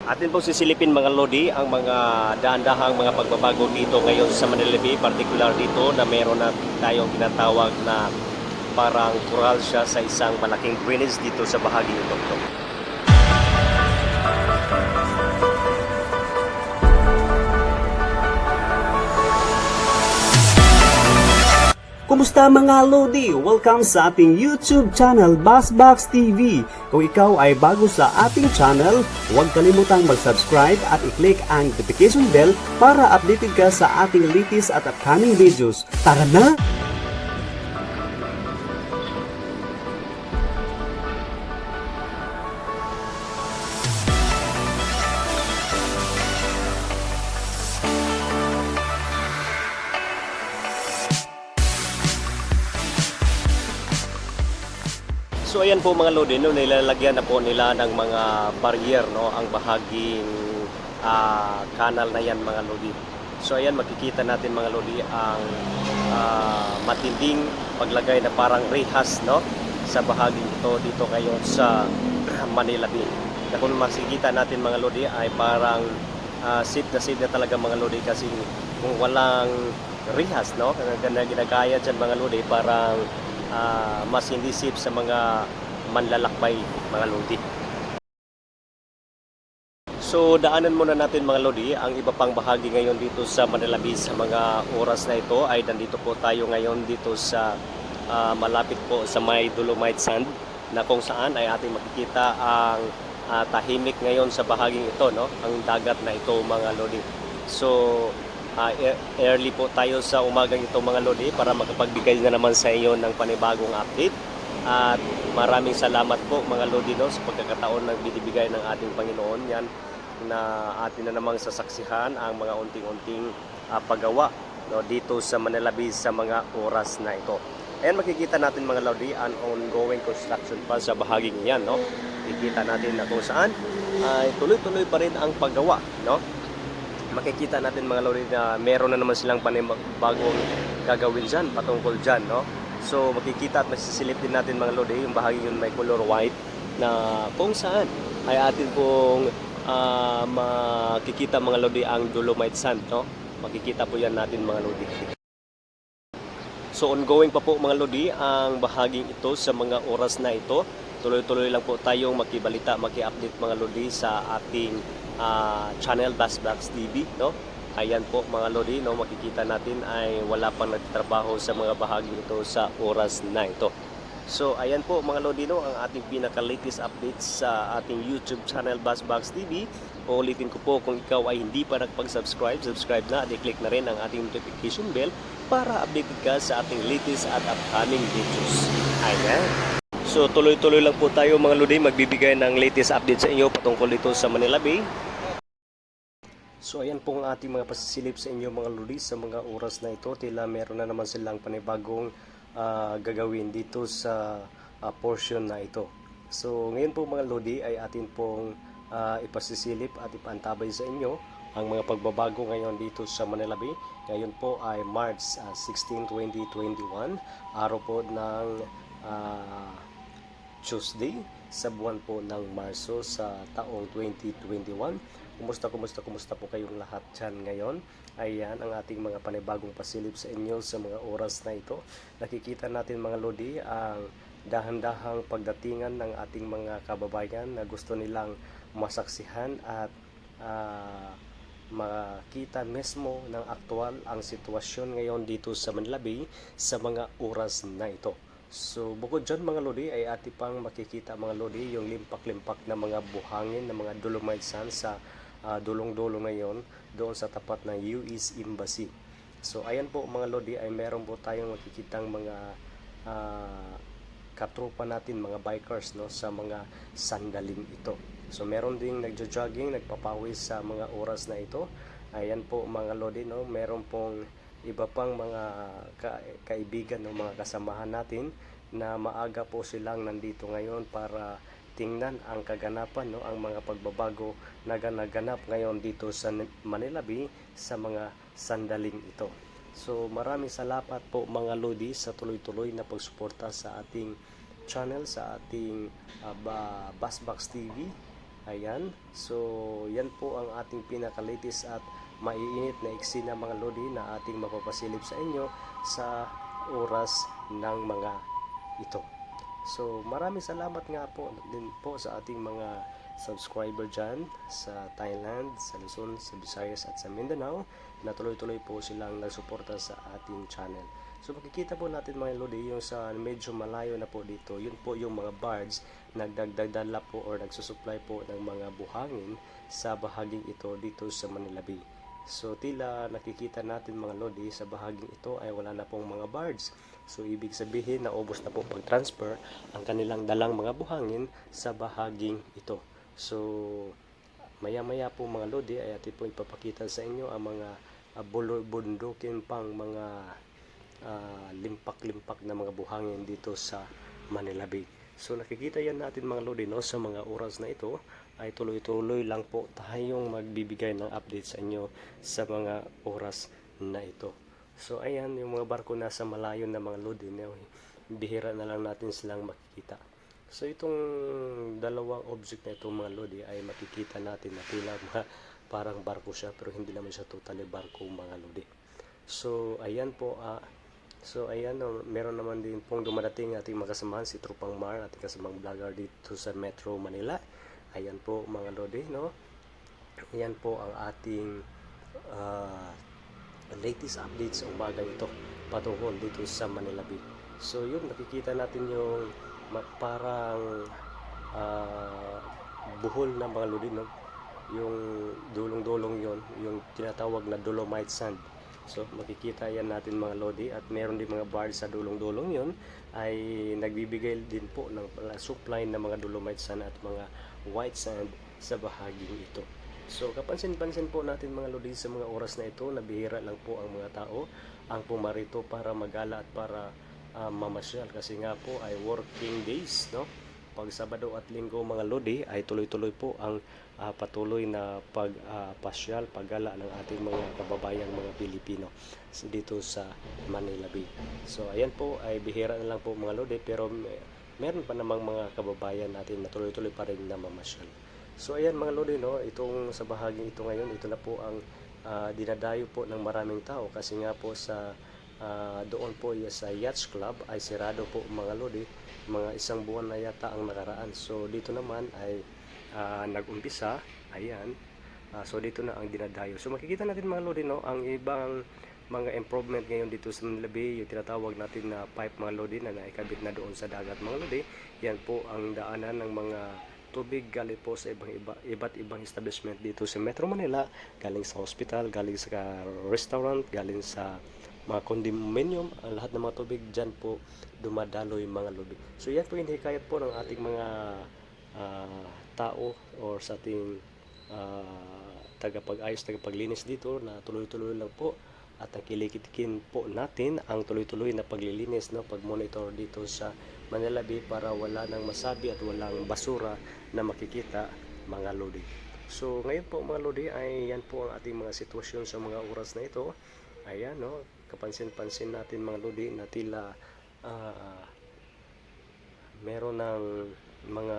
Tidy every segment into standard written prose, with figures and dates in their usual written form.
Atin pong sisilipin mga Lodi ang mga daan-dahang mga pagbabago dito ngayon sa Manila Bay, particular dito na meron na tayong tinatawag na parang coral siya sa isang malaking drainage dito sa bahagi ito. Kumusta mga Lodi? Welcome sa ating YouTube channel, Bassbox TV. Kung ikaw ay bago sa ating channel, huwag kalimutang mag-subscribe at i-click ang notification bell para updated ka sa ating latest at upcoming videos. Tara na! So ayan po mga Lodi, no, nilalagyan na po nila ng mga barrier, no, ang bahaging kanal na yan mga Lodi. So ayan, makikita natin mga Lodi ang matinding paglagay na parang rehas, no, sa bahaging ito dito ngayon sa Manila Bay. Na kung makikita natin mga Lodi ay parang safe na talaga mga Lodi, kasi kung walang rehas, no, na ginagaya dyan mga Lodi, parang mas hindi safe sa mga manlalakbay mga Lodi. So daanan muna natin mga Lodi ang iba pang bahagi ngayon dito sa Manila Bay. Sa mga oras na ito ay nandito po tayo ngayon dito sa malapit po sa may Dolomite Sand, na kung saan ay ating makikita ang tahimik ngayon sa bahaging ito, no, ang dagat na ito mga Lodi. So early po tayo sa umagang ito mga Lodi para makapagbigay na naman sa iyo ng panibagong update. At maraming salamat po mga Lodi, no, sa pagkakataon na binibigay ng ating Panginoon yan, na atin na namang sasaksihan ang mga unting-unting paggawa, no, dito sa Manila Bay sa mga oras na ito. Ayan, makikita natin mga Lodi ang ongoing construction pa sa bahaging yan, no. Makikita natin na kung saan ay tuloy-tuloy pa rin ang paggawa, no. Makikita natin mga Lodi na meron na naman silang panibagong gagawin dyan patungkol dyan, no. So makikita at masisilip din natin mga Lodi yung bahagi yun may color white, na kung saan ay atin pong makikita mga Lodi ang Dolomite Sand, no. Makikita po yan natin mga Lodi. So ongoing pa po mga Lodi ang bahaging ito sa mga oras na ito. Tuloy-tuloy lang po tayong makibalita, maki-update mga Lodi sa ating channel Bassbox TV, no. Ayan po mga Lodi, no, makikita natin ay wala pang nagtatrabaho sa mga bahagi ito sa oras na ito. So ayan po mga Lodi, no, ang ating pinaka-latest updates sa ating YouTube channel Bassbox TV. Uulitin ko po, kung ikaw ay hindi pa nagpag-subscribe, subscribe na at i-click na rin ang ating notification bell para updated ka sa ating latest at upcoming videos. Ayan. So tuloy-tuloy lang po tayo mga Lodi, magbibigay ng latest update sa inyo patungkol dito sa Manila Bay. So ayan po ang ating mga pasisilip sa inyo mga Lodi sa mga oras na ito. Tila meron na naman silang panibagong gagawin dito sa portion na ito. So ngayon po mga Lodi ay atin pong ipasisilip at ipaantabay sa inyo ang mga pagbabago ngayon dito sa Manila Bay. Ngayon po ay March 16, 2021, araw po ng Tuesday sa buwan po ng Marso sa taong 2021. Kumusta po kayong lahat dyan ngayon? Ayan ang ating mga panibagong pasilip sa inyo sa mga oras na ito. Nakikita natin mga Lodi ang dahan-dahang pagdatingan ng ating mga kababayan na gusto nilang masaksihan at makita mismo ng aktual ang sitwasyon ngayon dito sa Manila Bay sa mga oras na ito. So bukod dyan mga Lodi ay ating pang makikita mga Lodi yung limpak-limpak na mga buhangin na mga Dolomite Sand sa dulong-dulong ngayon doon sa tapat ng US Embassy. So ayan po mga Lodi ay meron po tayong makikitang mga katropa natin, mga bikers, no, sa mga sandaling ito. So meron ding nagjo-jogging, nagpapawis sa mga oras na ito. Ayan po mga Lodi, no, meron pong iba pang mga kaibigan, no, mga kasamahan natin na maaga po silang nandito ngayon para tingnan ang kaganapan, no, ang mga pagbabago na naganap ngayon dito sa Manila Bay sa mga sandaling ito. So maraming salamat po mga Lodi sa tuloy-tuloy na pagsuporta sa ating channel, sa ating Bassbox TV. Ayan. So, yan po ang ating pinaka-latest at maiinit na eksena mga lodi na ating mapapasilip sa inyo sa oras ng mga ito. So, maraming salamat nga po din po sa ating mga subscriber dyan sa Thailand, sa Luzon, sa Visayas at sa Mindanao na tuloy-tuloy po silang nagsuporta sa ating channel. So makikita po natin mga lodi yung sa medyo malayo na po dito, yun po yung mga barge nagdagdala po or nagsusupply po ng mga buhangin sa bahaging ito dito sa Manila Bay. So tila nakikita natin mga lodi sa bahaging ito ay wala na pong mga barge. So ibig sabihin na ubos na po pag-transfer ang kanilang dalang mga buhangin sa bahaging ito. So maya-maya po mga lodi ay atin po ipapakita sa inyo ang mga bundukin pang mga limpak-limpak na mga buhangin dito sa Manila Bay. So nakikita yan natin mga lodi no, sa mga oras na ito ay tuloy-tuloy lang po tayong magbibigay ng update sa inyo sa mga oras na ito. So ayan yung mga barko nasa malayo na mga lodi no, bihira na lang natin silang makikita. So itong dalawang object na ito mga lodi ay makikita natin na tila parang barko siya pero hindi naman siya totally barko mga lodi. So ayan po So ayan, meron naman din pong dumadating ating mga kasamahan, si Tropang Mar, ating kasamang vlogger dito sa Metro Manila. Ayan po mga lodi, no? Ayan po ang ating latest updates sa umaga ito patungkol dito sa Manila Bay. So yun, nakikita natin yung parang buhol na mga lodi, no? Yung dulong-dulong yon, yung tinatawag na dolomite sand. So makikita yan natin mga lodi at meron din mga barge sa dulong-dulong yon ay nagbibigay din po ng supply ng mga dolomite sand at mga white sand sa bahaging ito. So kapansin-pansin po natin mga lodi sa mga oras na ito na bihira lang po ang mga tao ang pumarito para magala at para mamasyal kasi nga po ay working days, no? Pag Sabado at Linggo mga lodi ay tuloy-tuloy po ang patuloy na pagpasyal, paggala ng ating mga kababayang mga Pilipino dito sa Manila Bay. So ayan po ay bihira na lang po mga lodi pero meron pa namang mga kababayan natin na tuloy-tuloy pa rin na mamasyal. So ayan mga lodi, no, itong sa bahaging ito ngayon, ito na po ang dinadayo po ng maraming tao kasi nga po sa doon po sa Yachts Club ay sirado po mga lodi, mga isang buwan na yata ang nakaraan. So dito naman ay nag-umpisa, ayan, so dito na ang dinadayo. So makikita natin mga lodi, no, ang ibang mga improvement ngayon dito sa Manila Bay, yung tinatawag natin na pipe mga lodi na naikabit na doon sa dagat mga lodi. Yan po ang daanan ng mga tubig galing po sa iba't ibang establishment dito sa Metro Manila, galing sa hospital, galing sa restaurant, galing sa mga condominium, ang lahat ng mga tubig dyan po dumadaloy mga lodi. So yan po yung hikayat po ng ating mga tao or sa ating tagapag-ayos, tagapaglinis dito na tuloy-tuloy lang po at ang kilikitikin po natin ang tuloy-tuloy na paglilinis, no, pag-monitor dito sa Manila Bay para wala nang masabi at walang basura na makikita mga lodi. So ngayon po mga lodi ay yan po ang ating mga sitwasyon sa mga oras na ito. Ayan, no, kapansin-pansin natin mga lodi na tila meron ng mga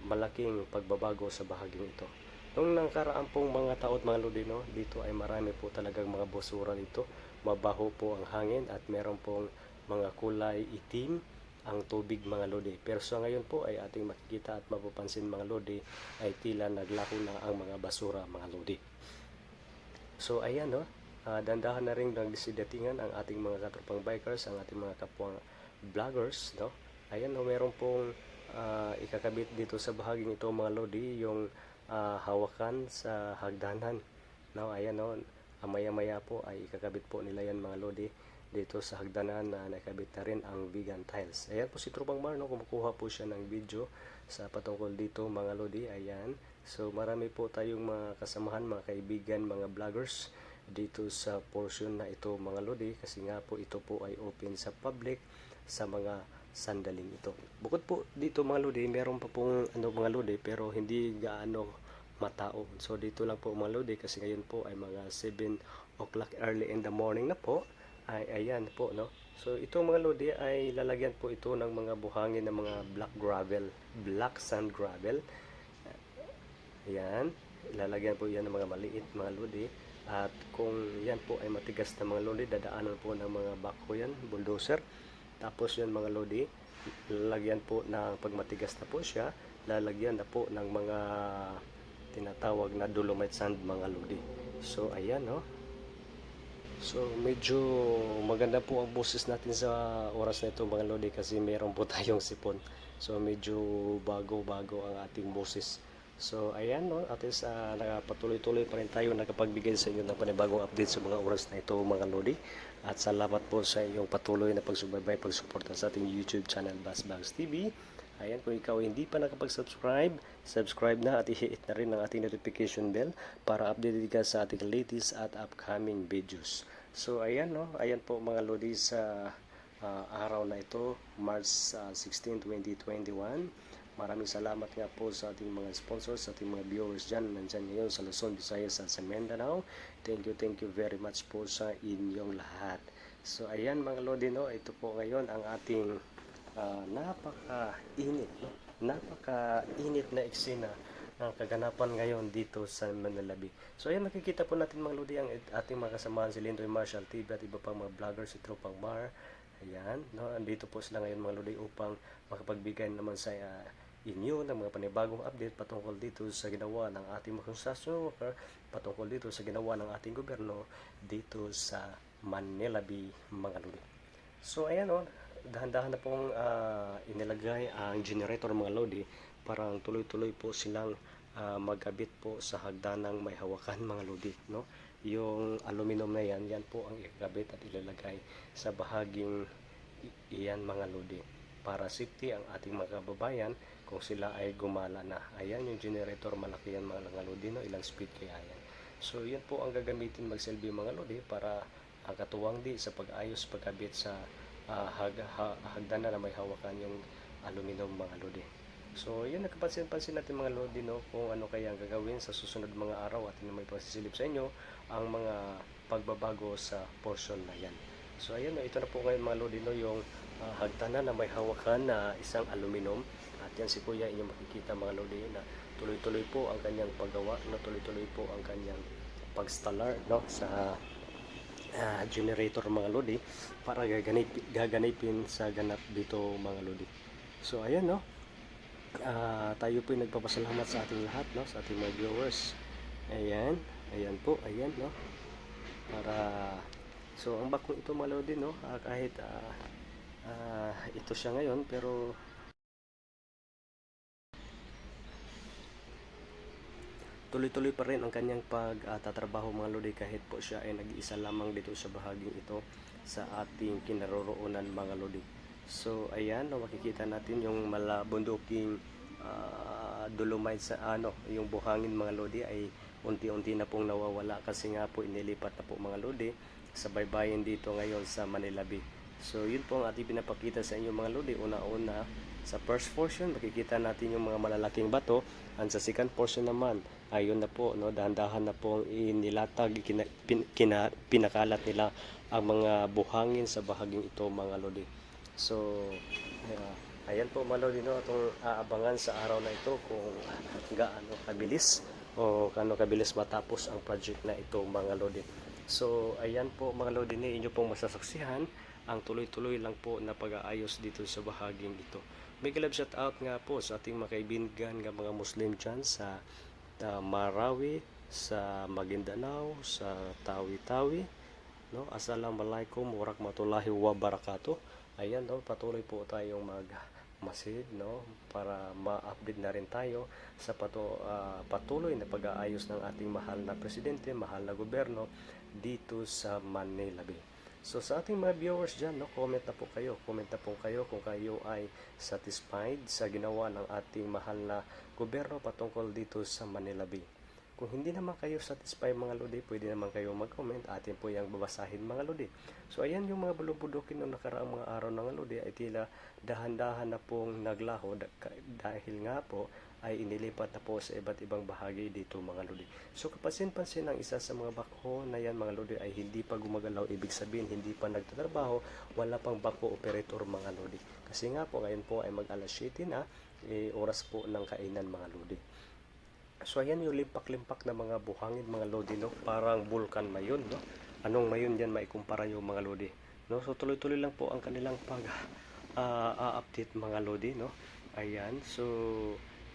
malaking pagbabago sa bahaging ito. Nung nakaraan pong mga taon mga lodi, no, dito ay marami po talagang mga basura dito. Mabaho po ang hangin at meron pong mga kulay itim ang tubig mga lodi. Pero sa ngayon po ay ating makikita at mapapansin mga lodi ay tila naglako na ang mga basura mga lodi. So ayan, no, dandahan na rin nagsidatingan ang ating mga katropang bikers, ang ating mga kapwa vloggers, no. Ayan, no, meron pong ikakabit dito sa bahaging ito mga lodi yung hawakan sa hagdanan. No, ayan, no, maya-maya po ay ikakabit po nila yan mga lodi dito sa hagdanan na nakabit na rin ang vegan tiles. Ayan po si Tropang Mar, no, kumukuha po siya ng video sa patungkol dito mga lodi. Ayan, so marami po tayong mga kasamahan, mga kaibigan, mga vloggers dito sa portion na ito mga lodi kasi nga po ito po ay open sa public sa mga sandaling ito. Bukod po dito mga lodi, meron pa pong mga lodi pero hindi gaano matao. So dito lang po mga lodi kasi ngayon po ay mga 7 o'clock early in the morning na po. Ay ayan po, no. So ito mga lodi ay lalagyan po ito ng mga buhangin ng mga black sand gravel. Ayan, ilalagyan po yan ng mga maliit mga lodi. At kung yan po ay matigas na mga lodi, dadaanan po ng mga bako yan, bulldozer. Tapos yan mga lodi, lalagyan po ng pag matigas na po siya, lalagyan na po ng mga tinatawag na dolomite sand mga lodi. So ayan no. So medyo maganda po ang boses natin sa oras na ito mga lodi kasi meron po tayong sipon. So medyo bago-bago ang ating boses. So ayan no, at least nakapatuloy-tuloy pa rin tayo nakapagbigay sa inyo ng panibagong update sa mga oras na ito mga lodi. At salamat po sa inyong patuloy na pagsubaybay, pagsuporta sa ating YouTube channel Bassbags TV. Ayan, kung ikaw hindi pa nakapag-subscribe, subscribe na at i-hit na rin ang ating notification bell para updated ka sa ating latest at upcoming videos. So ayan no, ayan po mga lodi sa araw na ito, March 16, 2021. Maraming salamat nga po sa ating mga sponsors, sa ating mga viewers dyan, nandyan ngayon sa Luzon, Visayas at sa Mindanao. Thank you very much po sa inyong lahat. So ayan mga lodi no, ito po ngayon ang ating napaka-init, no? Napaka-init na eksena ng kaganapan ngayon dito sa Manalabi. So ayan, makikita po natin mga lodi ang ating mga kasamahan si Lindoy Marshall TV at iba pang mga vlogger, si Tropang Mar. Ayan, no? Andito po sila ngayon mga lodi upang makapagbigay naman sa inyo ng mga panibagong update patungkol dito sa ginawa ng ating mga construction worker, patungkol dito sa ginawa ng ating gobyerno dito sa Manalabi mga lodi. So ayan o, dahan-dahan na pong inilagay ang generator mga lodi, parang tuloy-tuloy po silang magkabit po sa hagdanang may hawakan mga lodi, no? Yung aluminum na yan, yan po ang ikabit at ilalagay sa bahaging iyan mga lodi para safety ang ating mga kababayan kung sila ay gumala na. Ayan yung generator, malaki yan mga lodi, no? Ilang speed kaya yan. So yan po ang gagamitin magsilbi mga lodi para katuwang di sa pag-ayos pagkabit sa hagdanan na may hawakan yung aluminum mga lodi. So yan, nakapansin-pansin natin mga lodi no, kung ano kaya ang gagawin sa susunod mga araw at may pasisilip sa inyo ang mga pagbabago sa portion na yan. So ayan, ito na po ngayon mga lodi no, yung hagdanan na may hawakan na isang aluminum. At yan si kuya inyong makikita mga lodi na tuloy-tuloy po ang kanyang paggawa, no? Tuloy-tuloy po ang kanyang pag-staller no, sa generator mga lodi para gaganipin sa ganap dito mga lodi. So ayan no, tayo po nagpapasalamat sa ating lahat no, sa ating mga viewers. Ayan, ayan po, ayan no. Para so ang bakong ito mga lodi no, kahit ito siya ngayon pero tuloy-tuloy pa rin ang kanyang pagtatrabaho mga lodi kahit po siya ay nag-iisa lamang dito sa bahaging ito sa ating kinaroroonan mga lodi. So ayan, no, makikita natin yung malabunduking dolomite sa yung buhangin mga lodi ay unti-unti na pong nawawala kasi nga po inilipat na po mga lodi sa baybayin dito ngayon sa Manilabi. So yun po ang ating pinapakita sa inyo mga lodi. Una-una sa first portion makikita natin yung mga malalaking bato, and sa second portion naman ayun na po no, dahan-dahan na po inilatag, pinakalat nila ang mga buhangin sa bahaging ito mga lodi. So ayan po mga lodi no, itong aabangan sa araw na ito kung gaano kabilis o gaano kabilis matapos ang project na ito mga lodi. So ayan po mga lodi, ni inyo pong masasaksihan ang tuloy-tuloy lang po na pag-aayos dito sa bahaging ito. May love shout out nga po sa ating mga kaibigan ng mga Muslim dyan sa Marawi, sa Maguindanao, sa Tawi-Tawi, no? Assalamualaikum warahmatullahi wabarakatuh. Ayan no, patuloy po tayong magmasid no, para ma-update na rin tayo sa patuloy na pag-aayos ng ating mahal na presidente, mahal na gobyerno dito sa Manalabi. So sa ating mga viewers dyan, no, comment na po kayo kung kayo ay satisfied sa ginawa ng ating mahal na gobyerno patungkol dito sa Manalabi. Kung hindi naman kayo satisfied mga lodi, pwede naman kayo mag-comment, atin po yung babasahin mga lodi. So ayan yung mga bulubudukin ng nakaraang mga araw ng lodi ay tila dahan-dahan na pong naglaho dahil nga po ay inilipat na po sa iba't ibang bahagi dito mga lodi. So kapansin-pansin ang isa sa mga bako na yan mga lodi ay hindi pa gumagalaw, ibig sabihin hindi pa nagtatrabaho, wala pang bako operator mga lodi. Kasi nga po ngayon po ay mag-alas 7 na, oras po ng kainan mga lodi. So ayan yung limpak-limpak na mga buhangin mga lodi, no? Parang vulkan mayon, no? Anong mayon yan maikumpara yung mga lodi, no? So tuloy-tuloy lang po ang kanilang pag update mga lodi, no? Ayan, so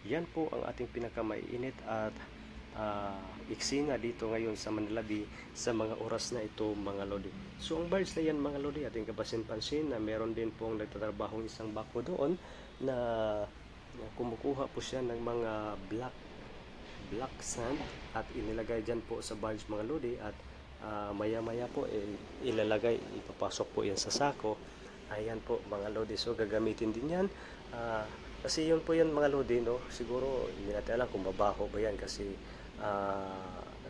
yan po ang ating pinakamaiinit at eksena dito ngayon sa Manila Bay sa mga oras na ito mga lodi. So ang bars na yan mga lodi, ating kapansin-pansin na meron din pong nagtatrabahong isang bako doon na kumukuha po siya ng mga black sand at inilagay dyan po sa barge mga lodi at maya maya po ilalagay, ipapasok po yan sa sako. Ayan po mga lodi, so gagamitin din yan kasi yun po yan mga lodi, no? Siguro hindi natin alam kung babaho ba yan kasi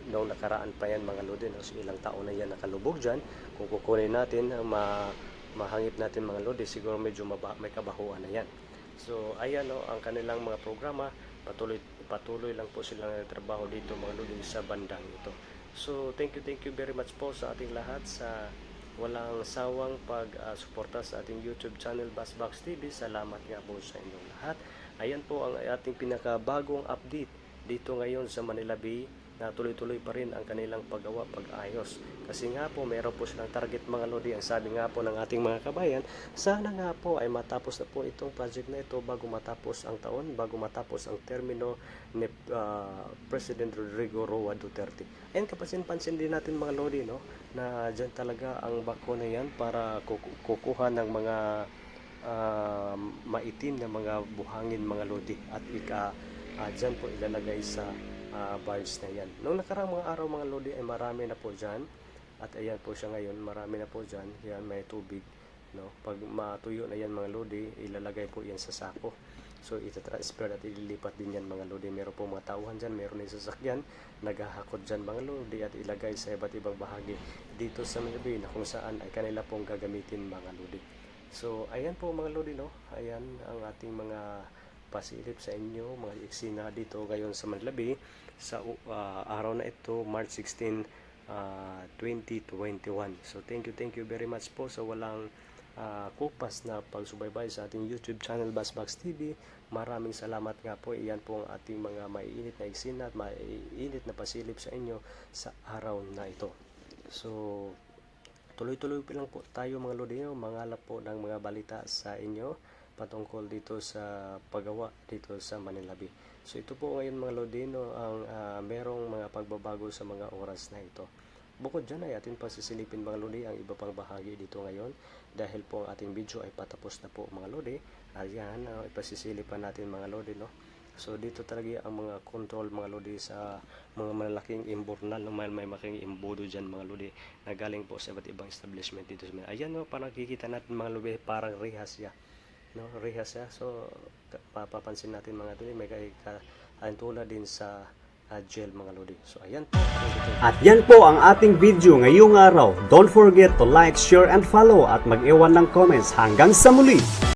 noong nakaraan pa yan mga lodi, no? So ilang taon na yan nakalubog dyan. Kung kukunin natin mahangip natin mga lodi, siguro medyo may kabahuan na yan. So ayan, no, ang kanilang mga programa, patuloy lang po silang nagtrabaho dito mga lodi sa bandang ito. So thank you very much po sa ating lahat sa walang sawang pag-suporta sa ating YouTube channel Bassbox TV. Salamat nga po sa inyong lahat. Ayan po ang ating pinakabagong update dito ngayon sa Manila Bay na tuloy-tuloy pa rin ang kanilang paggawa, pag-ayos. Kasi nga po, meron po silang target mga lodi. Ang sabi nga po ng ating mga kabayan, sana nga po ay matapos na po itong project na ito bago matapos ang taon, bago matapos ang termino ni President Rodrigo Roa Duterte. Ayan, kapansin-pansin din natin mga lodi, no, na dyan talaga ang bako na yan para kukuha ng mga maitim na mga buhangin mga lodi at dyan po ilalagay sa barge na yan. Noong nakarang mga araw mga lodi ay marami na po dyan at ayan po siya ngayon, marami na po dyan. Yan, may tubig, no? Pag matuyo na yan mga lodi, ilalagay po yan sa sako. So itatransfer at ililipat din yan mga lodi. Meron po mga tauhan dyan, meron din sasakyan naghahakot dyan mga lodi at ilagay sa iba't ibang bahagi dito sa Manila Bay na kung saan ay kanila pong gagamitin mga lodi. So ayan po mga lodi, no? Ayan ang ating mga pasilip sa inyo, mga eksena dito ngayon sa Manila Bay sa araw na ito, March 16, 2021. So thank you very much po sa walang kupas na pagsubaybay sa ating YouTube channel Bassbox TV. Maraming salamat nga po. Iyan po ang ating mga maiinit na eksena at maiinit na pasilip sa inyo sa araw na ito. So tuloy-tuloy lang po tayo mga lodi, mangalap po ng mga balita sa inyo patungkol dito sa paggawa dito sa Manila Bay. So ito po ngayon mga lodino ang merong mga pagbabago sa mga oras na ito. Bukod dyan ay atin pasisilipin mga lodi ang iba pang bahagi dito ngayon dahil po ang ating video ay patapos na po mga lodi. Ayan, ipasisilipan natin mga lodi, no? So dito talaga ang mga control mga lodi sa mga malalaking imbornal, no? May malaking imbudo dyan mga lodi na galing po sa iba't ibang establishment dito sa Manila. Ayan, no, parang nakikita natin mga lodi parang rehas ya. No, rehas ya. So papapansin natin mga lodi may kaantula din sa jail mga lodi. So ayan po. At yan po ang ating video ngayong araw. Don't forget to like, share, and follow at mag-iwan ng comments. Hanggang sa muli!